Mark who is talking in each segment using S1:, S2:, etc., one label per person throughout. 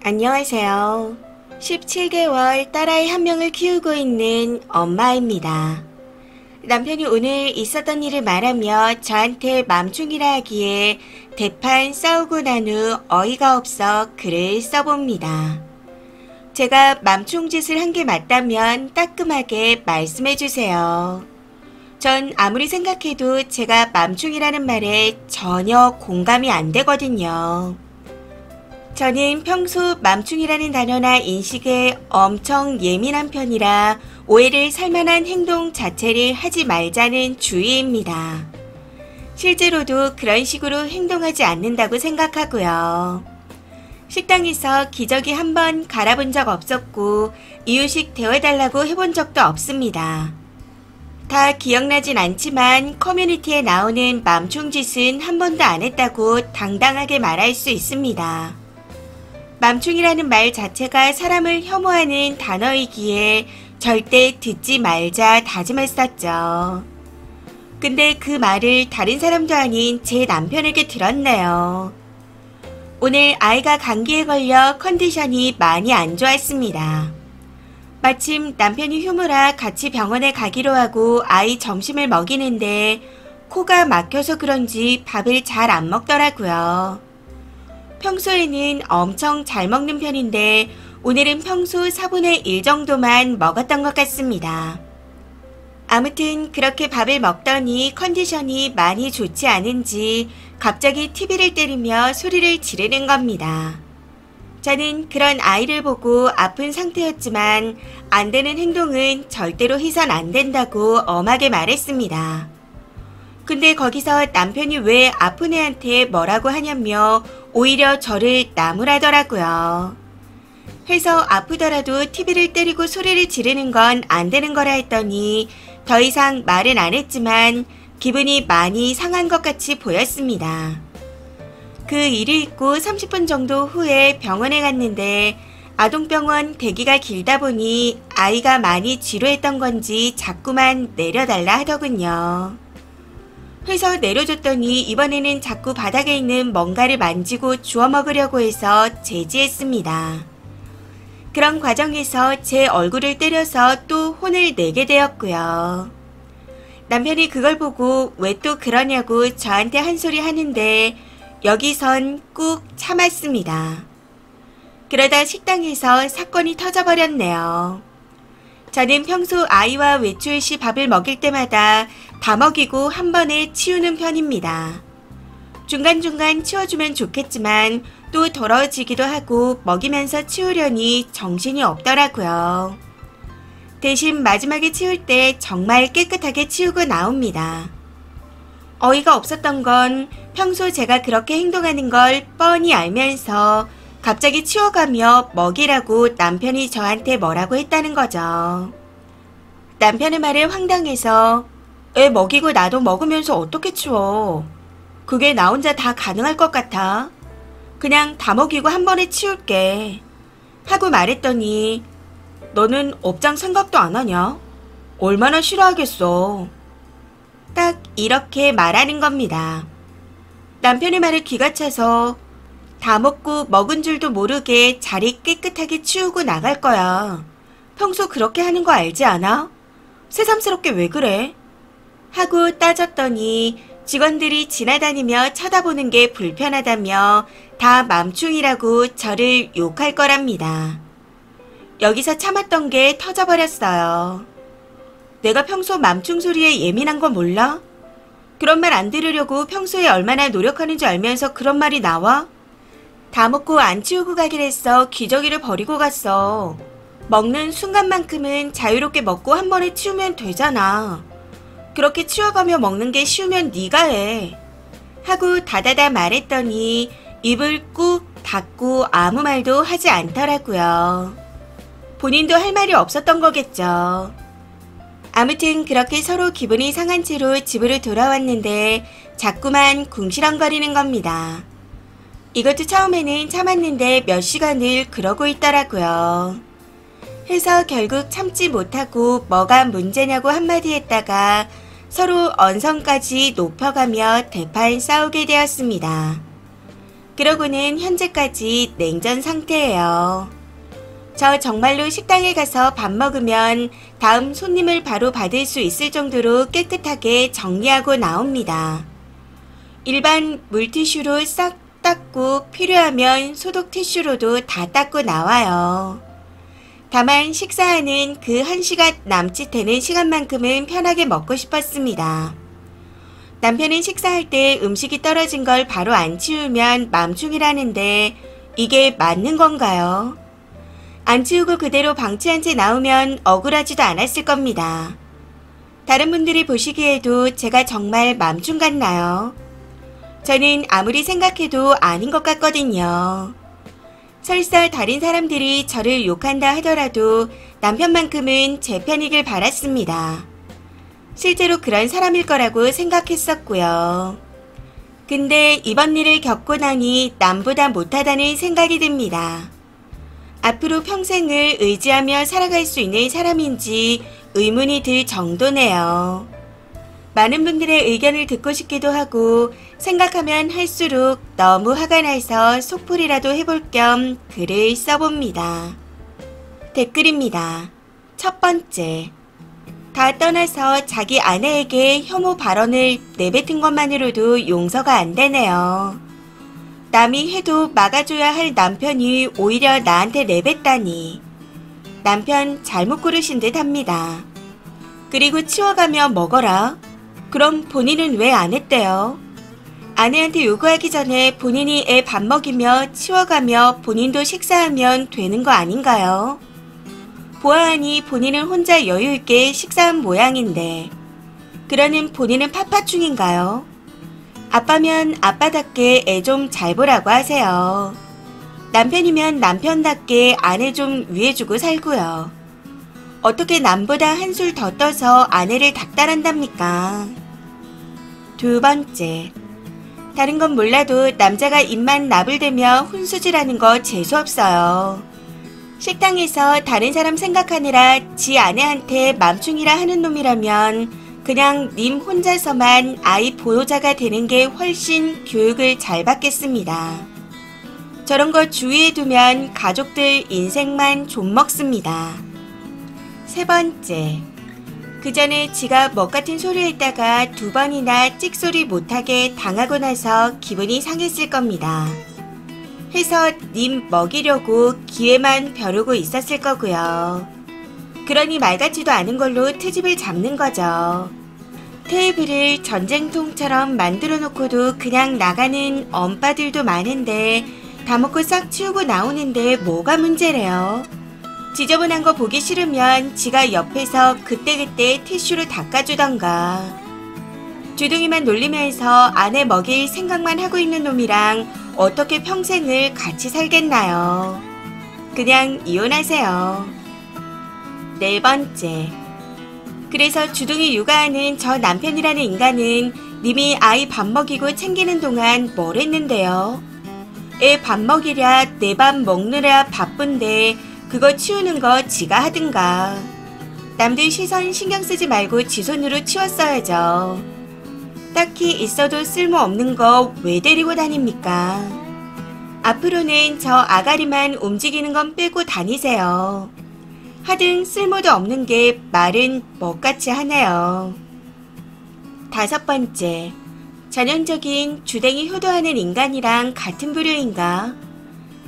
S1: 안녕하세요. 17개월 딸아이 한 명을 키우고 있는 엄마입니다. 남편이 오늘 있었던 일을 말하며 저한테 맘충이라 하기에 대판 싸우고 난 후 어이가 없어 글을 써봅니다. 제가 맘충 짓을 한 게 맞다면 따끔하게 말씀해주세요. 전 아무리 생각해도 제가 맘충이라는 말에 전혀 공감이 안 되거든요. 저는 평소 맘충이라는 단어나 인식에 엄청 예민한 편이라 오해를 살 만한 행동 자체를 하지 말자는 주의입니다. 실제로도 그런 식으로 행동하지 않는다고 생각하고요. 식당에서 기저귀 한 번 갈아본 적 없었고 이유식 데워달라고 해본 적도 없습니다. 다 기억나진 않지만 커뮤니티에 나오는 맘충 짓은 한 번도 안 했다고 당당하게 말할 수 있습니다. 맘충이라는 말 자체가 사람을 혐오하는 단어이기에 절대 듣지 말자 다짐했었죠. 근데 그 말을 다른 사람도 아닌 제 남편에게 들었네요. 오늘 아이가 감기에 걸려 컨디션이 많이 안 좋았습니다. 마침 남편이 휴무라 같이 병원에 가기로 하고 아이 점심을 먹이는데 코가 막혀서 그런지 밥을 잘 안 먹더라고요. 평소에는 엄청 잘 먹는 편인데 오늘은 평소 4분의 1 정도만 먹었던 것 같습니다. 아무튼 그렇게 밥을 먹더니 컨디션이 많이 좋지 않은지 갑자기 TV를 때리며 소리를 지르는 겁니다. 저는 그런 아이를 보고 아픈 상태였지만 안 되는 행동은 절대로 해선 안 된다고 엄하게 말했습니다. 근데 거기서 남편이 왜 아픈 애한테 뭐라고 하냐며 오히려 저를 나무라더라고요. 해서 아프더라도 TV를 때리고 소리를 지르는 건 안 되는 거라 했더니 더 이상 말은 안 했지만 기분이 많이 상한 것 같이 보였습니다. 그 일이 있고 30분 정도 후에 병원에 갔는데 아동병원 대기가 길다 보니 아이가 많이 지루했던 건지 자꾸만 내려달라 하더군요. 해서 내려줬더니 이번에는 자꾸 바닥에 있는 뭔가를 만지고 주워 먹으려고 해서 제지했습니다. 그런 과정에서 제 얼굴을 때려서 또 혼을 내게 되었고요. 남편이 그걸 보고 왜 또 그러냐고 저한테 한 소리 하는데 여기선 꾹 참았습니다. 그러다 식당에서 사건이 터져버렸네요. 저는 평소 아이와 외출 시 밥을 먹일 때마다 다 먹이고 한 번에 치우는 편입니다. 중간중간 치워주면 좋겠지만 또 더러워지기도 하고 먹이면서 치우려니 정신이 없더라고요. 대신 마지막에 치울 때 정말 깨끗하게 치우고 나옵니다. 어이가 없었던 건 평소 제가 그렇게 행동하는 걸 뻔히 알면서 갑자기 치워가며 먹이라고 남편이 저한테 뭐라고 했다는 거죠. 남편의 말에 황당해서 애 먹이고 나도 먹으면서 어떻게 치워? 그게 나 혼자 다 가능할 것 같아. 그냥 다 먹이고 한 번에 치울게. 하고 말했더니 너는 업장 생각도 안 하냐? 얼마나 싫어하겠어. 딱 이렇게 말하는 겁니다. 남편의 말에 기가 차서 다 먹고 먹은 줄도 모르게 자리 깨끗하게 치우고 나갈 거야. 평소 그렇게 하는 거 알지 않아? 새삼스럽게 왜 그래? 하고 따졌더니 직원들이 지나다니며 쳐다보는 게 불편하다며 다 맘충이라고 저를 욕할 거랍니다. 여기서 참았던 게 터져버렸어요. 내가 평소 맘충 소리에 예민한 거 몰라? 그런 말 안 들으려고 평소에 얼마나 노력하는 줄 알면서 그런 말이 나와? 다 먹고 안 치우고 가기로 했어. 기저귀를 버리고 갔어. 먹는 순간만큼은 자유롭게 먹고 한 번에 치우면 되잖아. 그렇게 치워가며 먹는 게 쉬우면 네가 해. 하고 다다다 말했더니 입을 꾹 닫고 아무 말도 하지 않더라고요. 본인도 할 말이 없었던 거겠죠. 아무튼 그렇게 서로 기분이 상한 채로 집으로 돌아왔는데 자꾸만 궁시렁거리는 겁니다. 이것도 처음에는 참았는데 몇 시간을 그러고 있더라고요. 해서 결국 참지 못하고 뭐가 문제냐고 한마디 했다가 서로 언성까지 높여가며 대판 싸우게 되었습니다. 그러고는 현재까지 냉전 상태예요. 저 정말로 식당에 가서 밥 먹으면 다음 손님을 바로 받을 수 있을 정도로 깨끗하게 정리하고 나옵니다. 일반 물티슈로 싹 닦고 필요하면 소독 티슈로도 다 닦고 나와요. 다만 식사하는 그 1시간 남짓 되는 시간만큼은 편하게 먹고 싶었습니다. 남편은 식사할 때 음식이 떨어진 걸 바로 안 치우면 맘충이라는데 이게 맞는 건가요? 안 치우고 그대로 방치한 채 나오면 억울하지도 않았을 겁니다. 다른 분들이 보시기에도 제가 정말 맘충 같나요? 저는 아무리 생각해도 아닌 것 같거든요. 설사 다른 사람들이 저를 욕한다 하더라도 남편만큼은 제 편이길 바랐습니다. 실제로 그런 사람일 거라고 생각했었고요. 근데 이번 일을 겪고 나니 남보다 못하다는 생각이 듭니다. 앞으로 평생을 의지하며 살아갈 수 있는 사람인지 의문이 들 정도네요. 많은 분들의 의견을 듣고 싶기도 하고 생각하면 할수록 너무 화가 나서 속풀이라도 해볼 겸 글을 써봅니다. 댓글입니다. 첫 번째, 다 떠나서 자기 아내에게 혐오 발언을 내뱉은 것만으로도 용서가 안 되네요. 남이 해도 막아줘야 할 남편이 오히려 나한테 내뱉다니. 남편 잘못 고르신 듯 합니다. 그리고 치워가며 먹어라. 그럼 본인은 왜 안 했대요? 아내한테 요구하기 전에 본인이 애 밥 먹이며 치워가며 본인도 식사하면 되는 거 아닌가요? 보아하니 본인은 혼자 여유있게 식사한 모양인데 그러는 본인은 파파충인가요? 아빠면 아빠답게 애 좀 잘 보라고 하세요. 남편이면 남편답게 아내 좀 위해주고 살고요. 어떻게 남보다 한술 더 떠서 아내를 닥달한답니까? 두 번째, 다른 건 몰라도 남자가 입만 나불대며 훈수질하는 거 재수없어요. 식당에서 다른 사람 생각하느라 지 아내한테 맘충이라 하는 놈이라면 그냥 님 혼자서만 아이 보호자가 되는 게 훨씬 교육을 잘 받겠습니다. 저런 거 주위에 두면 가족들 인생만 좀 먹습니다. 세 번째, 그 전에 지가 멋 같은 소리 했다가 2번이나 찍소리 못하게 당하고 나서 기분이 상했을 겁니다. 해서 님 먹이려고 기회만 벼르고 있었을 거고요. 그러니 말 같지도 않은 걸로 트집을 잡는 거죠. 테이블을 전쟁통처럼 만들어 놓고도 그냥 나가는 엄빠들도 많은데 다 먹고 싹 치우고 나오는데 뭐가 문제래요? 지저분한 거 보기 싫으면 지가 옆에서 그때그때 티슈로 닦아주던가. 주둥이만 놀리면서 아내 먹일 생각만 하고 있는 놈이랑 어떻게 평생을 같이 살겠나요? 그냥 이혼하세요. 네 번째, 그래서 주둥이 육아하는 저 남편이라는 인간은 님이 아이 밥 먹이고 챙기는 동안 뭘 했는데요? 애 밥 먹이랴 내 밥 먹느라 바쁜데 그거 치우는 거 지가 하든가. 남들 시선 신경 쓰지 말고 지 손으로 치웠어야죠. 딱히 있어도 쓸모없는 거 왜 데리고 다닙니까? 앞으로는 저 아가리만 움직이는 건 빼고 다니세요. 하등 쓸모도 없는 게 말은 멋같이 하네요. 다섯 번째, 전형적인 주댕이 효도하는 인간이랑 같은 부류인가?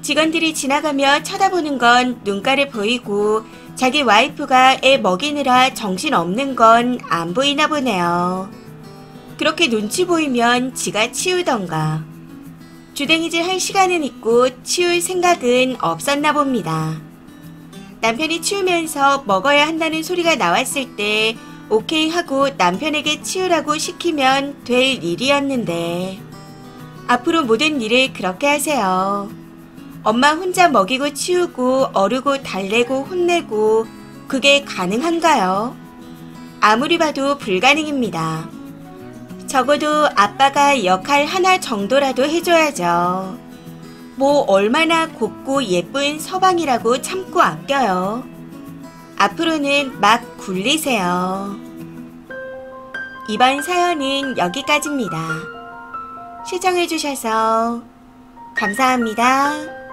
S1: 직원들이 지나가며 쳐다보는 건 눈가를 보이고 자기 와이프가 애 먹이느라 정신없는 건 안 보이나 보네요. 그렇게 눈치 보이면 지가 치우던가. 주댕이질 할 시간은 있고 치울 생각은 없었나 봅니다. 남편이 치우면서 먹어야 한다는 소리가 나왔을 때 오케이 하고 남편에게 치우라고 시키면 될 일이었는데 앞으로 모든 일을 그렇게 하세요. 엄마 혼자 먹이고 치우고 어르고 달래고 혼내고 그게 가능한가요? 아무리 봐도 불가능입니다. 적어도 아빠가 역할 하나 정도라도 해줘야죠. 뭐 얼마나 곱고 예쁜 서방이라고 참고 아껴요. 앞으로는 막 굴리세요. 이번 사연은 여기까지입니다. 시청해주셔서 감사합니다.